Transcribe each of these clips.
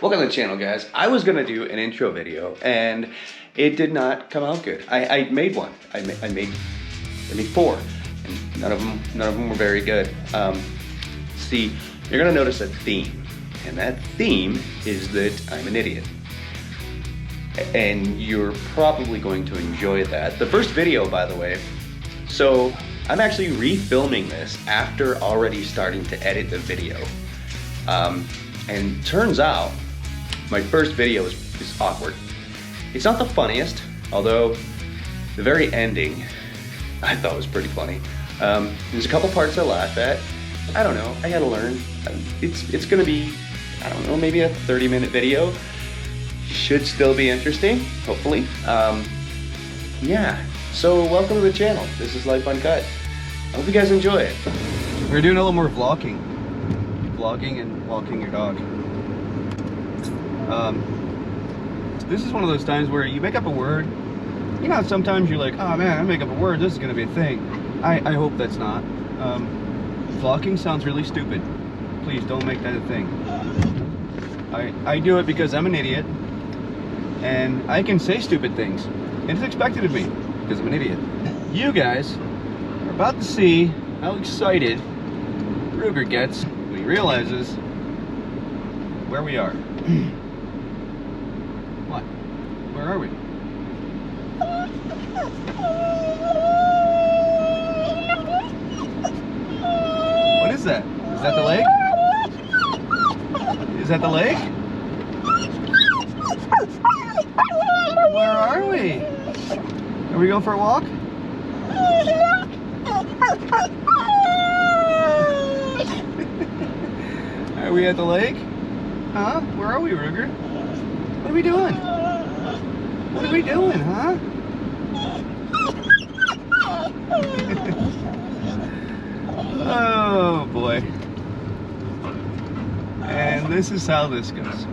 Welcome to the channel, guys. I was gonna do an intro video and it did not come out good. I made one. I made four, and none of them were very good. See, you're gonna notice a theme, and that theme is that I'm an idiot. And you're probably going to enjoy that. The first video, by the way, so I'm actually refilming this after already starting to edit the video. And turns out, my first video is awkward. It's not the funniest, although the very ending I thought was pretty funny. There's a couple parts I laughed at. I don't know, I gotta learn. It's gonna be, I don't know, maybe a 30-minute video. Should still be interesting, hopefully. Yeah, so welcome to the channel. This is Life Uncut. I hope you guys enjoy it. We're doing a little more vlogging. Vlogging and walking your dog. This is one of those times where you make up a word. You know, sometimes you're like, oh man, I make up a word, this is gonna be a thing. I hope that's not. Vlogging sounds really stupid. Please don't make that a thing. I do it because I'm an idiot and I can say stupid things. And it's expected of me because I'm an idiot. You guys are about to see how excited Ruger gets when he realizes where we are. What? Where are we? What is that? Is that the lake? Is that the lake? Where are we? Are we going for a walk? Are we at the lake? Huh? Where are we, Ruger? What are we doing? What are we doing, huh? Oh boy. And this is how this goes.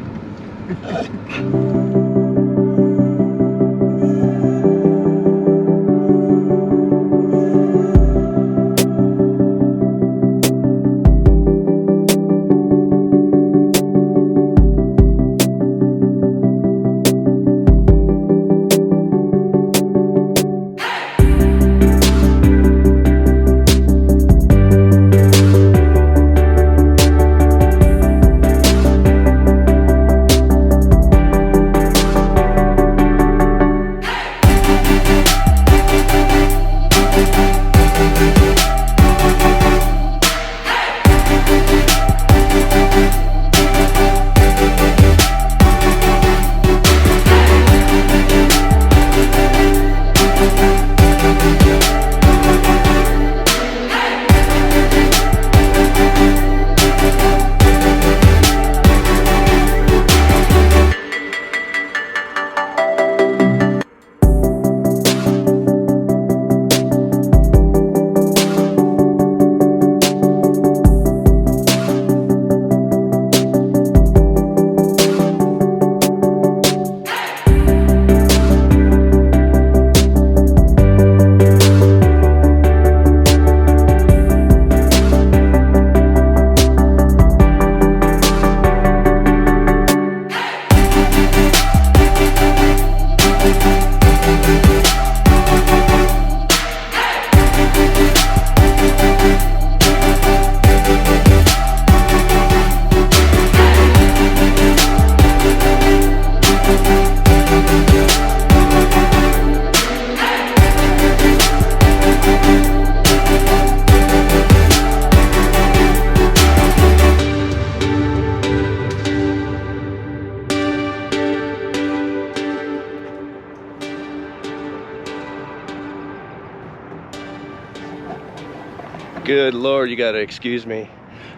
Good Lord, you gotta excuse me.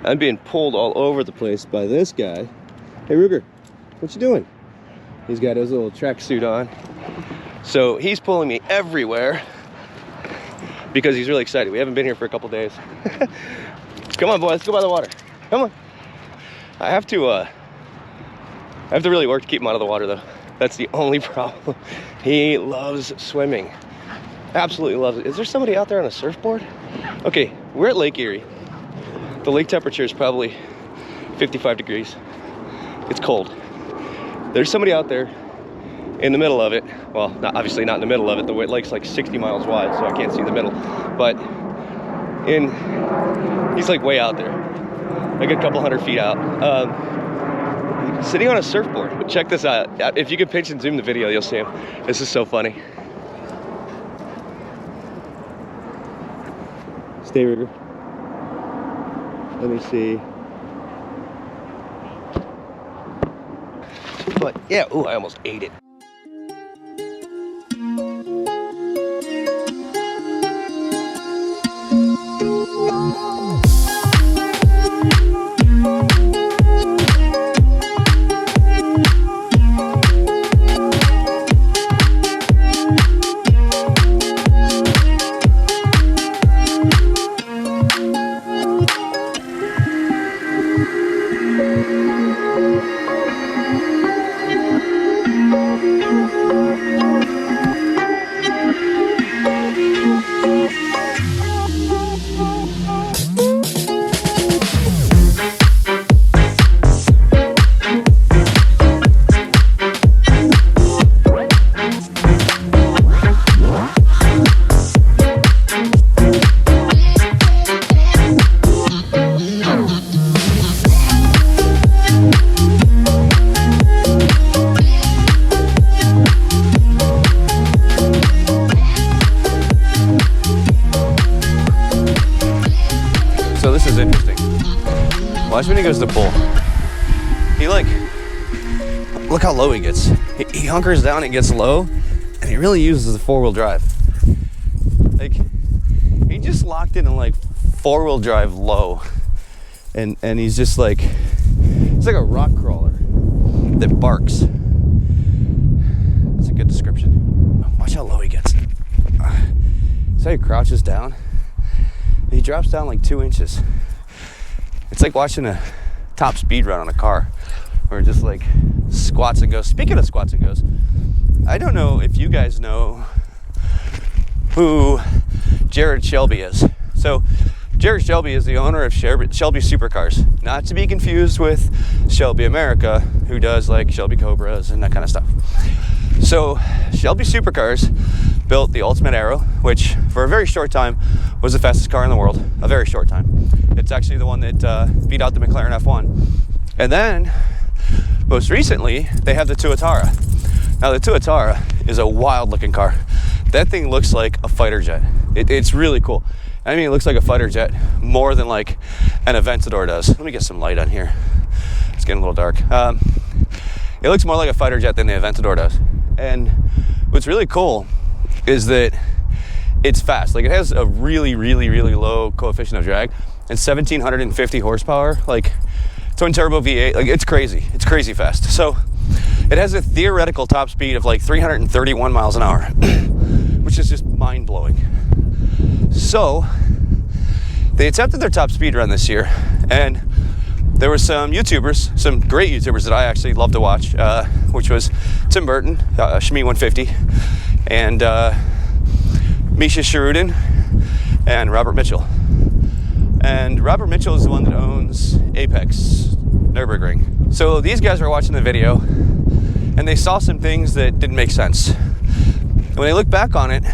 I'm being pulled all over the place by this guy. Hey Ruger, what you doing? He's got his little tracksuit on. So he's pulling me everywhere because he's really excited. We haven't been here for a couple days. Come on, boy, let's go by the water. Come on. I have to really work to keep him out of the water though. That's the only problem. He loves swimming. Absolutely loves it. Is there somebody out there on a surfboard? Okay, we're at Lake Erie. The lake temperature is probably 55 degrees. It's cold. there's somebody out there in the middle of it. Well, obviously not in the middle of it. The lake's like 60 miles wide, so I can't see the middle. But he's like way out there, like a couple hundred feet out, sitting on a surfboard. But check this out. If you could pinch and zoom the video, you'll see him. This is so funny. Stay rigger. Let me see. But yeah, ooh, I almost ate it. So this is interesting. Watch when he goes to pull. He look how low he gets. He hunkers down and gets low, and he really uses the four-wheel drive. Like, he just locked in like four-wheel drive low, and he's just like, it's like a rock crawler that barks. That's a good description. Watch how low he gets. So he crouches down. He drops down like 2 inches. It's like watching a top speed run on a car, or just like squats and goes. Speaking of squats and goes, I don't know if you guys know who Jared Shelby is. So Jared Shelby is the owner of Shelby Supercars, not to be confused with Shelby America, who does like Shelby Cobras and that kind of stuff. So Shelby Supercars built the Ultimate Aero, which for a very short time was the fastest car in the world. A very short time. It's actually the one that beat out the McLaren F1. And then, most recently, they have the Tuatara. Now the Tuatara is a wild looking car. That thing looks like a fighter jet. It's really cool. I mean, it looks like a fighter jet more than like an Aventador does. Let me get some light on here. It's getting a little dark. It looks more like a fighter jet than the Aventador does. And what's really cool is that it's fast. Like, it has a really, really, really low coefficient of drag and 1,750 horsepower, like twin turbo V8. Like, it's crazy. It's crazy fast. So it has a theoretical top speed of like 331 miles an hour, which is just mind blowing. So they attempted their top speed run this year, and there were some YouTubers, some great YouTubers that I actually love to watch, which was Tim Burton, Shmee150, and Misha Sherudin, and Robert Mitchell. And Robert Mitchell is the one that owns Apex Nürburgring. So these guys were watching the video, and they saw some things that didn't make sense. And when they looked back on it,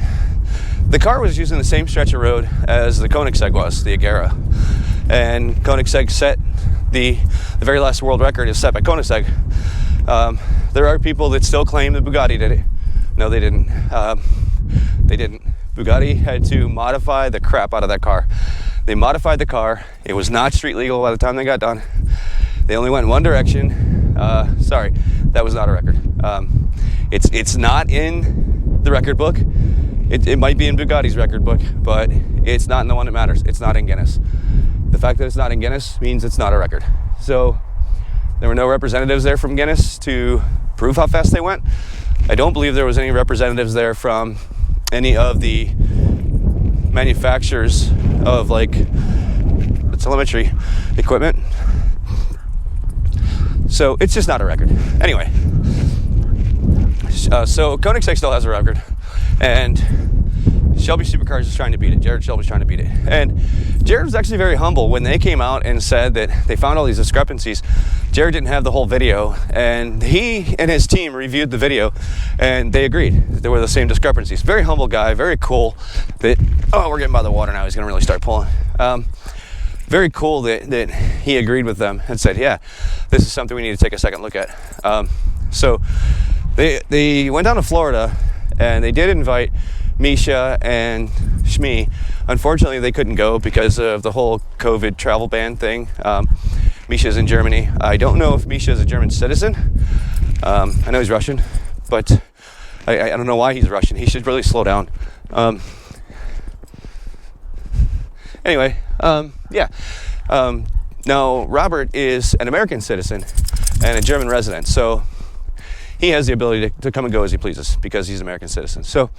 the car was using the same stretch of road as the Koenigsegg was, the Agera. And Koenigsegg set the very last world record is set by Koenigsegg. There are people that still claim that Bugatti did it. No, they didn't. They didn't. Bugatti had to modify the crap out of that car. They modified the car. It was not street legal by the time they got done. They only went in one direction. Sorry, that was not a record. It's not in the record book. It might be in Bugatti's record book, but it's not in the one that matters. It's not in Guinness. The fact that it's not in Guinness means it's not a record. So there were no representatives there from Guinness to prove how fast they went. I don't believe there was any representatives there from any of the manufacturers of like the telemetry equipment. So it's just not a record. Anyway, so Koenigsegg still has a record, and Shelby Supercars is trying to beat it. Jared Shelby's trying to beat it. And Jared was actually very humble when they came out and said that they found all these discrepancies. Jared didn't have the whole video, and he and his team reviewed the video, and they agreed that there were the same discrepancies. Very humble guy, very cool. We're getting by the water now. He's going to really start pulling. Very cool that he agreed with them and said, yeah, this is something we need to take a second look at. So they went down to Florida, and they did invite Misha and Shmi. Unfortunately, they couldn't go because of the whole COVID travel ban thing. Misha's in Germany. I don't know if Misha is a German citizen. I know he's Russian, but I don't know why he's Russian. He should really slow down. Anyway, yeah. Now, Robert is an American citizen and a German resident, so he has the ability to come and go as he pleases because he's an American citizen. So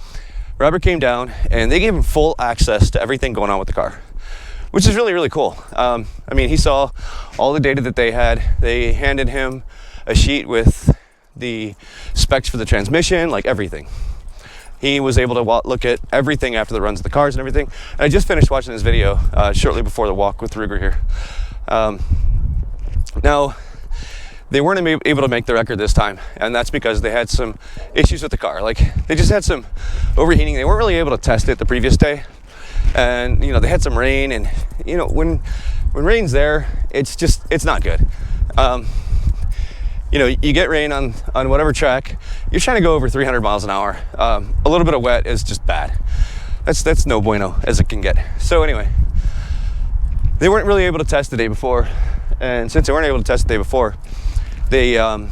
Robert came down, and they gave him full access to everything going on with the car, which is really, really cool. I mean, he saw all the data that they had. They handed him a sheet with the specs for the transmission, like everything. He was able to look at everything after the runs of the cars and everything. And I just finished watching this video shortly before the walk with Ruger here. Now, they weren't able to make the record this time, and that's because they had some issues with the car. Like, they just had some overheating. They weren't really able to test it the previous day. And, you know, they had some rain, and, you know, when rain's there, it's not good. You know, you get rain on whatever track, you're trying to go over 300 miles an hour. A little bit of wet is just bad. That's no bueno as it can get. So anyway, they weren't really able to test the day before, and since they weren't able to test the day before, they kind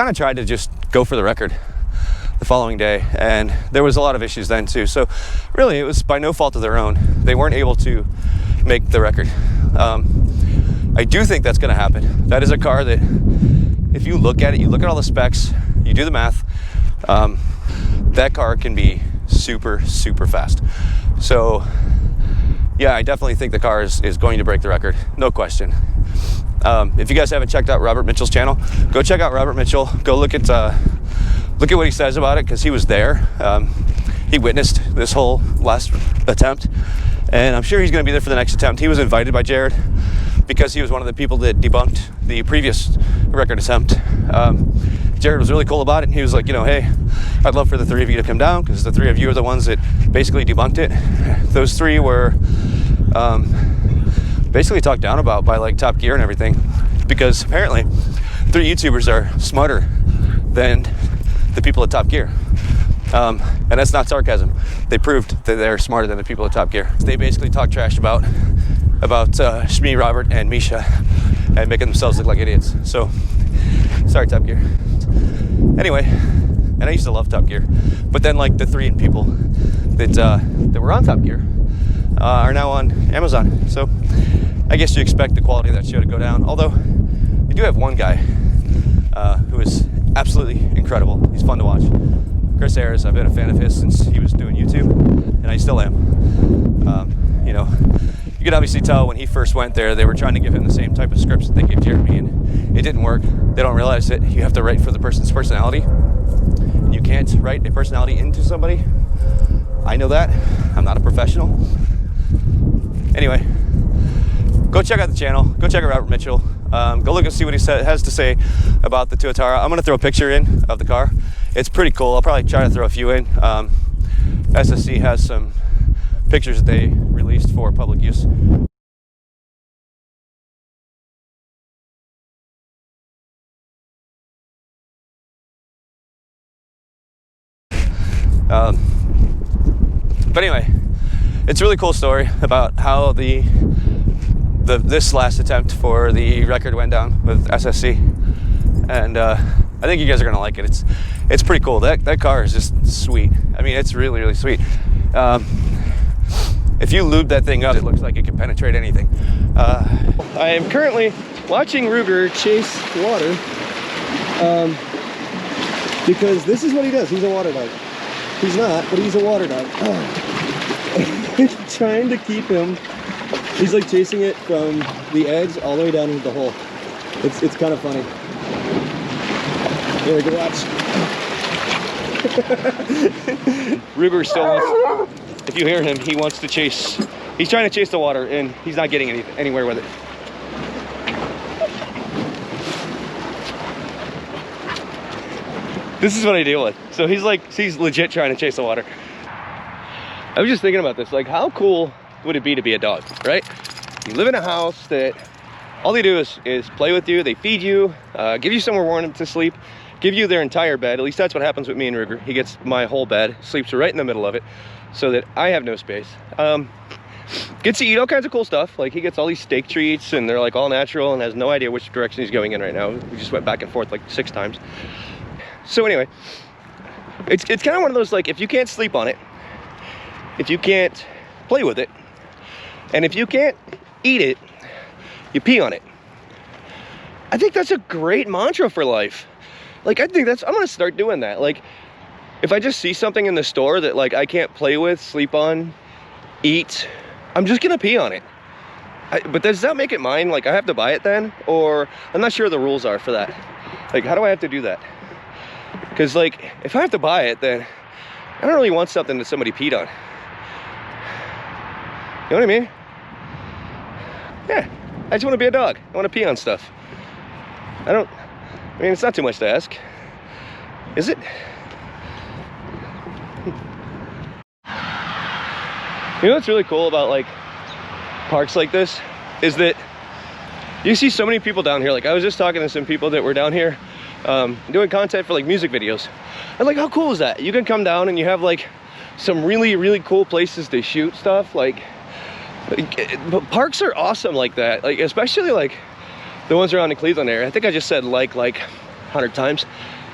of tried to just go for the record the following day, and there was a lot of issues then too. So really, it was by no fault of their own. They weren't able to make the record. I do think that's going to happen. That is a car that, if you look at it, you look at all the specs, you do the math, that car can be super, super fast. So yeah, I definitely think the car is going to break the record, no question. If you guys haven't checked out Robert Mitchell's channel, go check out Robert Mitchell. Go look at what he says about it, because he was there. He witnessed this whole last attempt, and I'm sure he's going to be there for the next attempt. He was invited by Jared because he was one of the people that debunked the previous record attempt. Jared was really cool about it, and he was like, you know, hey, I'd love for the three of you to come down, because the three of you are the ones that basically debunked it. Those three were basically talked down about by like Top Gear and everything, because apparently 3 YouTubers are smarter than the people at Top Gear. And that's not sarcasm. They proved that they're smarter than the people at Top Gear. They basically talk trash about Shmi, Robert, and Misha, and making themselves look like idiots. So, sorry, Top Gear. Anyway, and I used to love Top Gear, but then like the 3 people that were on Top Gear are now on Amazon. So, I guess you expect the quality of that show to go down. Although, we do have one guy who is absolutely incredible. He's fun to watch. Chris Ayers. I've been a fan of his since he was doing YouTube, and I still am. You know, you could obviously tell when he first went there, they were trying to give him the same type of scripts that they gave Jeremy, and it didn't work. They don't realize that you have to write for the person's personality. You can't write a personality into somebody. I know that. I'm not a professional. Anyway, go check out the channel. Go check out Robert Mitchell. Go look and see what he has to say about the Tuatara. I'm going to throw a picture in of the car. It's pretty cool. I'll probably try to throw a few in. SSC has some pictures that they released for public use. But anyway, it's a really cool story about how this last attempt for the record went down with SSC, and I think you guys are gonna like it. It's pretty cool. That car is just sweet. I mean, it's really, really sweet. If you lube that thing up, it looks like it can penetrate anything. I am currently watching Ruger chase water because this is what he does. He's a water dog. He's not, but he's a water dog. Trying to keep him. He's like chasing it from the edge all the way down into the hole. It's kind of funny. Here, go watch. Ruger still wants, if you hear him, he wants to chase, he's trying to chase the water and he's not getting anywhere with it. This is what I deal with. So he's legit trying to chase the water. I was just thinking about this, like how cool would it be to be a dog, right? You live in a house that all they do is play with you, they feed you, give you somewhere warm to sleep, give you their entire bed. At least that's what happens with me and Ruger. He gets my whole bed, sleeps right in the middle of it so that I have no space. Gets to eat all kinds of cool stuff. Like he gets all these steak treats and they're like all natural and has no idea which direction he's going in right now. We just went back and forth like 6 times. So anyway, it's kind of one of those, like, if you can't sleep on it, if you can't play with it, and if you can't eat it, you pee on it. I think that's a great mantra for life. Like, I think I'm gonna start doing that. Like, if I just see something in the store that like I can't play with, sleep on, eat, I'm just gonna pee on it. But does that make it mine? Like, I have to buy it then? Or I'm not sure the rules are for that. Like, how do I have to do that? Because like, if I have to buy it, then I don't really want something that somebody peed on. You know what I mean? Yeah, I just want to be a dog. I want to pee on stuff. I mean, it's not too much to ask, is it? You know what's really cool about like parks like this is that you see so many people down here. Like, I was just talking to some people that were down here doing content for like music videos. And like, how cool is that? You can come down and you have like some really, really cool places to shoot stuff. Like parks are awesome like that. Like, especially like the ones around the Cleveland area. I think I just said like 100 times.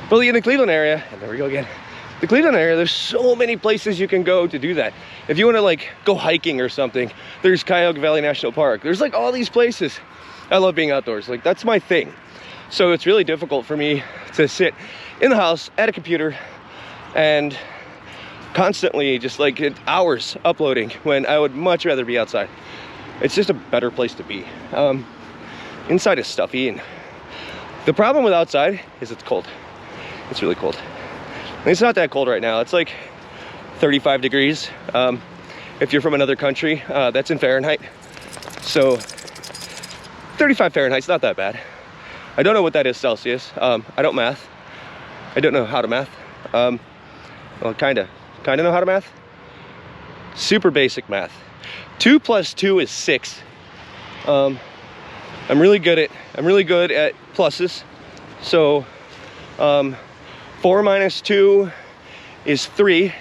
But in the Cleveland area, and there we go again. The Cleveland area, there's so many places you can go to do that. If you want to like go hiking or something, there's Cuyahoga Valley National Park. There's like all these places. I love being outdoors. Like, that's my thing. So it's really difficult for me to sit in the house at a computer and constantly just like hours uploading when I would much rather be outside. It's just a better place to be. Inside is stuffy, and the problem with outside is it's cold. It's really cold. And it's not that cold right now. It's like 35 degrees. If you're from another country, that's in Fahrenheit. So 35 Fahrenheit's not that bad. I don't know what that is Celsius. I don't math. I don't know how to math. Well, kinda know how to math. Super basic math. 2 + 2 is 6. I'm really good at pluses. So 4 - 2 is 3.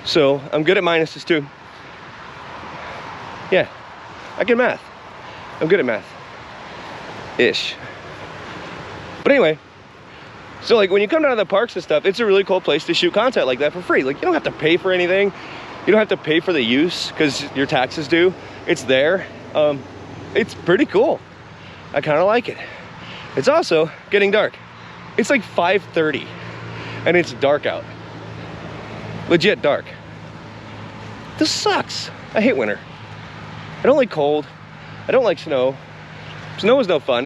So I'm good at minuses too. Yeah, I can math. I'm good at math. Ish. But anyway, so like when you come down to the parks and stuff, it's a really cool place to shoot content like that for free. Like, you don't have to pay for anything. You don't have to pay for the use because your taxes due. It's there. It's pretty cool. I kind of like it. It's also getting dark. It's like 5:30 and it's dark out. Legit dark. This sucks. I hate winter. I don't like cold. I don't like snow. Snow is no fun.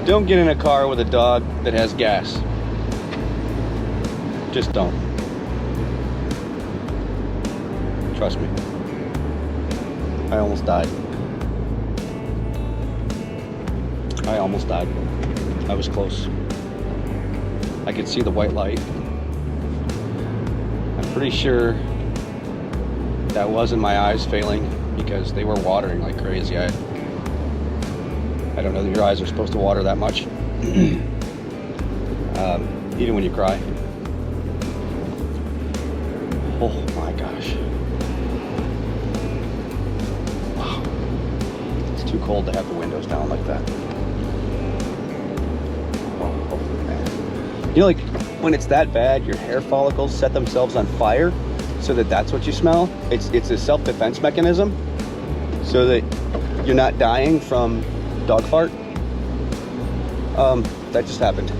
Don't get in a car with a dog that has gas. Just don't. Trust me. I almost died. I was close. I could see the white light. I'm pretty sure that wasn't my eyes failing because they were watering like crazy. I don't know that your eyes are supposed to water that much. Even when you cry. Oh my gosh. Wow. It's too cold to have the windows down like that. Oh man. You know, like when it's that bad, your hair follicles set themselves on fire so that's what you smell. It's a self-defense mechanism so that you're not dying from dog fart. That just happened.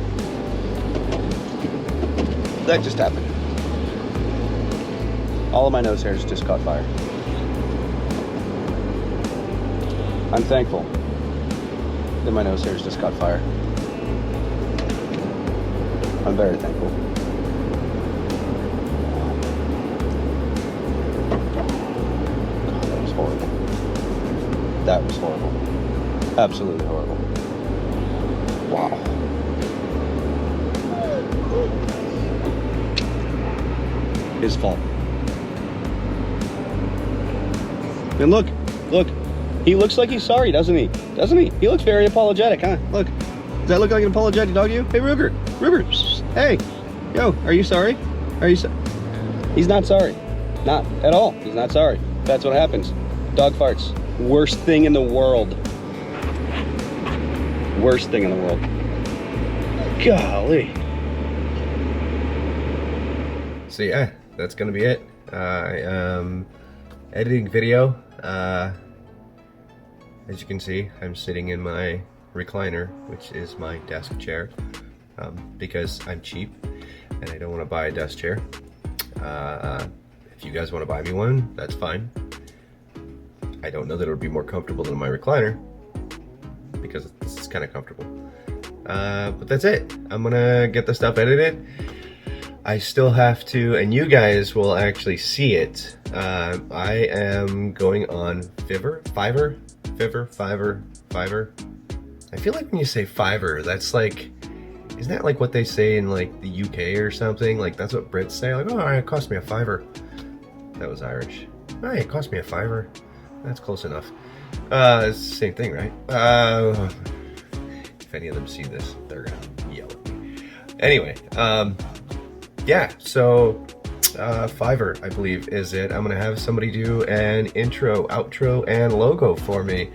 All of my nose hairs just caught fire. I'm thankful that my nose hairs just caught fire. I'm very thankful. God, that was horrible. That was horrible. Absolutely horrible. Wow. His fault. And look, he looks like he's sorry, doesn't he? Doesn't he? He looks very apologetic, huh? Look, does that look like an apologetic dog to you? Hey, Ruger, hey, yo, are you sorry? Are you He's not sorry, not at all. He's not sorry. That's what happens. Dog farts, worst thing in the world. Worst thing in the world. Golly. So yeah, that's gonna be it. I am editing video. As you can see, I'm sitting in my recliner, which is my desk chair, because I'm cheap and I don't want to buy a desk chair. If you guys want to buy me one, that's fine. I don't know that it would be more comfortable than my recliner, because this is kind of comfortable. But that's it. I'm gonna get the stuff edited. I still have to, and you guys will actually see it. I am going on Fiverr. I feel like when you say Fiverr, that's like, isn't that like what they say in like the UK or something? Like that's what Brits say, like, oh, it cost me a $5. That was Irish. All right, it cost me a $5. That's close enough. It's the same thing, right? If any of them see this, they're gonna yell at me. Anyway, yeah, so Fiverr, I believe, is it. I'm gonna have somebody do an intro, outro, and logo for me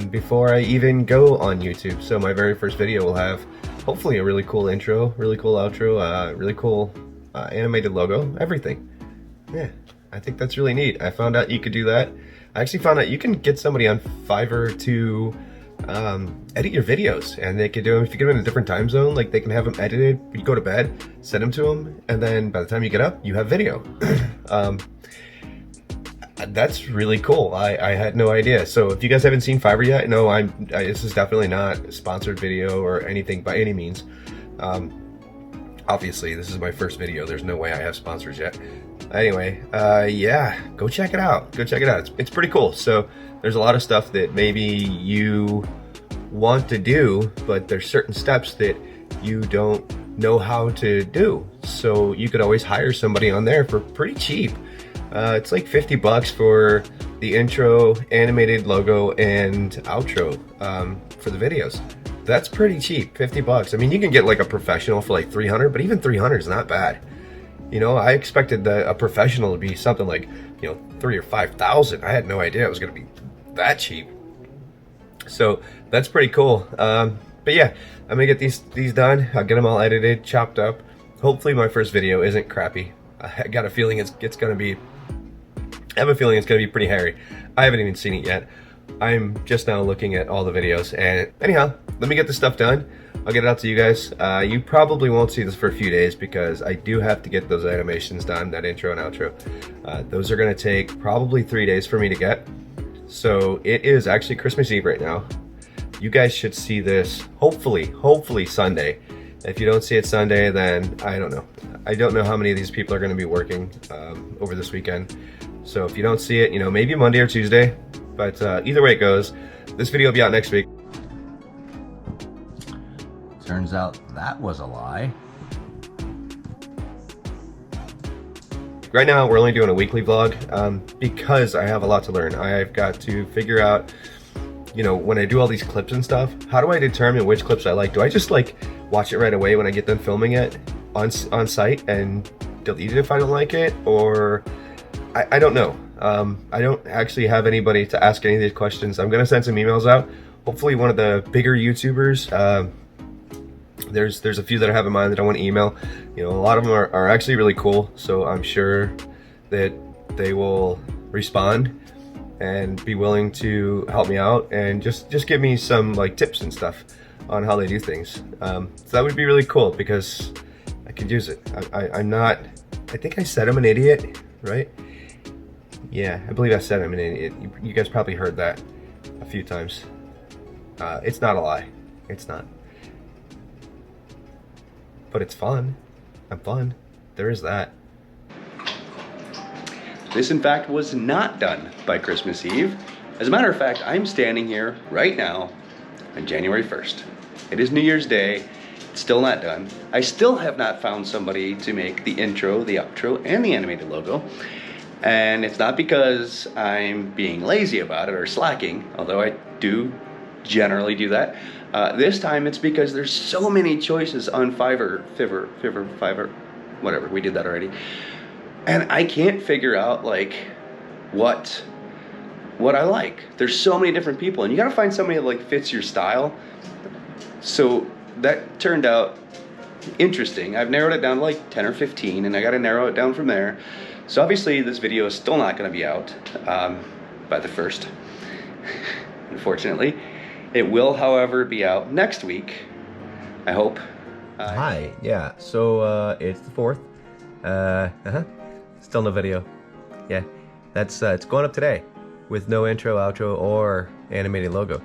before I even go on YouTube. So my very first video will have hopefully a really cool intro, really cool outro, really cool animated logo, everything. Yeah, I think that's really neat. I found out you could do that. I actually found out you can get somebody on Fiverr to edit your videos, and they can do them if you get them in a different time zone. Like they can have them edited, you go to bed, send them to them, and then by the time you get up, you have video. That's really cool. I had no idea. So if you guys haven't seen Fiverr yet, no, this is definitely not a sponsored video or anything by any means. Obviously, this is my first video. There's no way I have sponsors yet. Anyway, yeah, go check it out. Go check it out. It's pretty cool. So there's a lot of stuff that maybe you want to do, but there's certain steps that you don't know how to do. So you could always hire somebody on there for pretty cheap. It's like $50 for the intro, animated logo, and outro for the videos. That's pretty cheap, $50. I mean, you can get like a professional for like $300, but even $300 is not bad. You know, I expected a professional to be something like, you know, $3,000 or $5,000. I had no idea it was going to be that cheap. So that's pretty cool. But yeah, I'm gonna get these done. I'll get them all edited, chopped up. Hopefully my first video isn't crappy. I got a feeling it's gonna be. I have a feeling it's gonna be pretty hairy. I haven't even seen it yet. I'm just now looking at all the videos. And anyhow, let me get this stuff done. I'll get it out to you guys. You probably won't see this for a few days because I do have to get those animations done, that intro and outro. Those are gonna take probably 3 days for me to get. So it is actually Christmas Eve right now. You guys should see this hopefully Sunday. If you don't see it Sunday, then I don't know. I don't know how many of these people are gonna be working over this weekend. So if you don't see it, you know, maybe Monday or Tuesday. But either way it goes, this video will be out next week. Turns out that was a lie. Right now, we're only doing a weekly vlog because I have a lot to learn. I've got to figure out, you know, when I do all these clips and stuff, how do I determine which clips I like? Do I just like watch it right away when I get done filming it on site and delete it if I don't like it? Or I don't know. I don't actually have anybody to ask any of these questions. I'm gonna send some emails out. Hopefully one of the bigger YouTubers, there's a few that I have in mind that I want to email. You know, a lot of them are actually really cool, so I'm sure that they will respond and be willing to help me out and just give me some like tips and stuff on how they do things. So that would be really cool because I could use it. I'm not, I think I said I'm an idiot, right? Yeah, I believe I said I'm an idiot. You guys probably heard that a few times. It's not a lie. It's not. But it's fun. I'm fun. There is that. This, in fact, was not done by Christmas Eve. As a matter of fact, I'm standing here right now on January 1st. It is New Year's Day. It's still not done. I still have not found somebody to make the intro, the outro, and the animated logo. And it's not because I'm being lazy about it or slacking, although I do generally do that. This time it's because there's so many choices on Fiverr, whatever, we did that already. And I can't figure out like what I like. There's so many different people, and you gotta find somebody that like fits your style. So that turned out interesting. I've narrowed it down to like 10 or 15, and I gotta narrow it down from there. So obviously this video is still not gonna be out by the 1st, unfortunately. It will, however, be out next week, I hope. Hi, yeah, so it's the 4th. Still no video. Yeah, that's it's going up today with no intro, outro, or animated logo.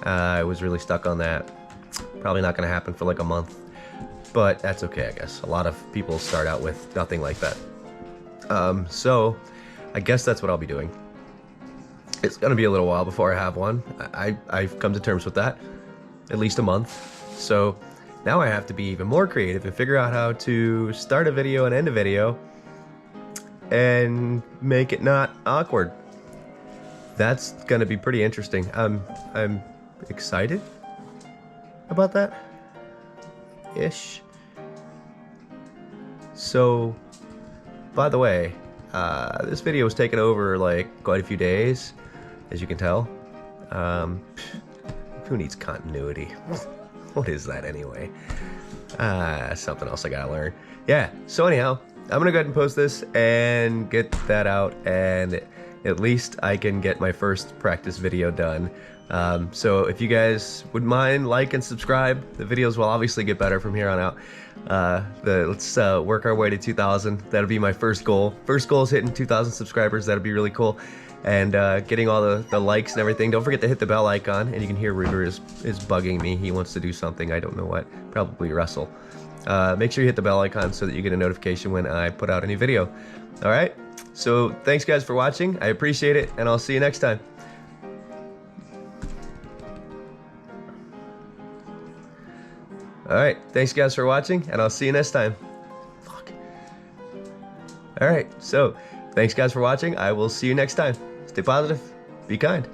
I was really stuck on that. Probably not gonna happen for like a month, but that's okay, I guess. A lot of people start out with nothing like that. So I guess that's what I'll be doing. It's gonna be a little while before I have one. I've come to terms with that, at least a month. So now I have to be even more creative and figure out how to start a video and end a video and make it not awkward. That's gonna be pretty interesting. I'm excited about that ish. So, by the way, this video was taken over like quite a few days, as you can tell. Who needs continuity? What is that anyway? Something else I gotta learn. Yeah, so anyhow, I'm gonna go ahead and post this and get that out, and at least I can get my first practice video done. So if you guys would mind, like and subscribe. The videos will obviously get better from here on out. Let's work our way to 2,000. That'll be my first goal. First goal is hitting 2,000 subscribers. That'll be really cool. And getting all the likes and everything. Don't forget to hit the bell icon. And you can hear Ruger is bugging me. He wants to do something. I don't know what. Probably wrestle. Make sure you hit the bell icon so that you get a notification when I put out a new video. All right? So thanks guys for watching. I appreciate it, and I'll see you next time. All right, thanks guys for watching, and I'll see you next time. Fuck. All right, so thanks guys for watching. I will see you next time. Stay positive, be kind.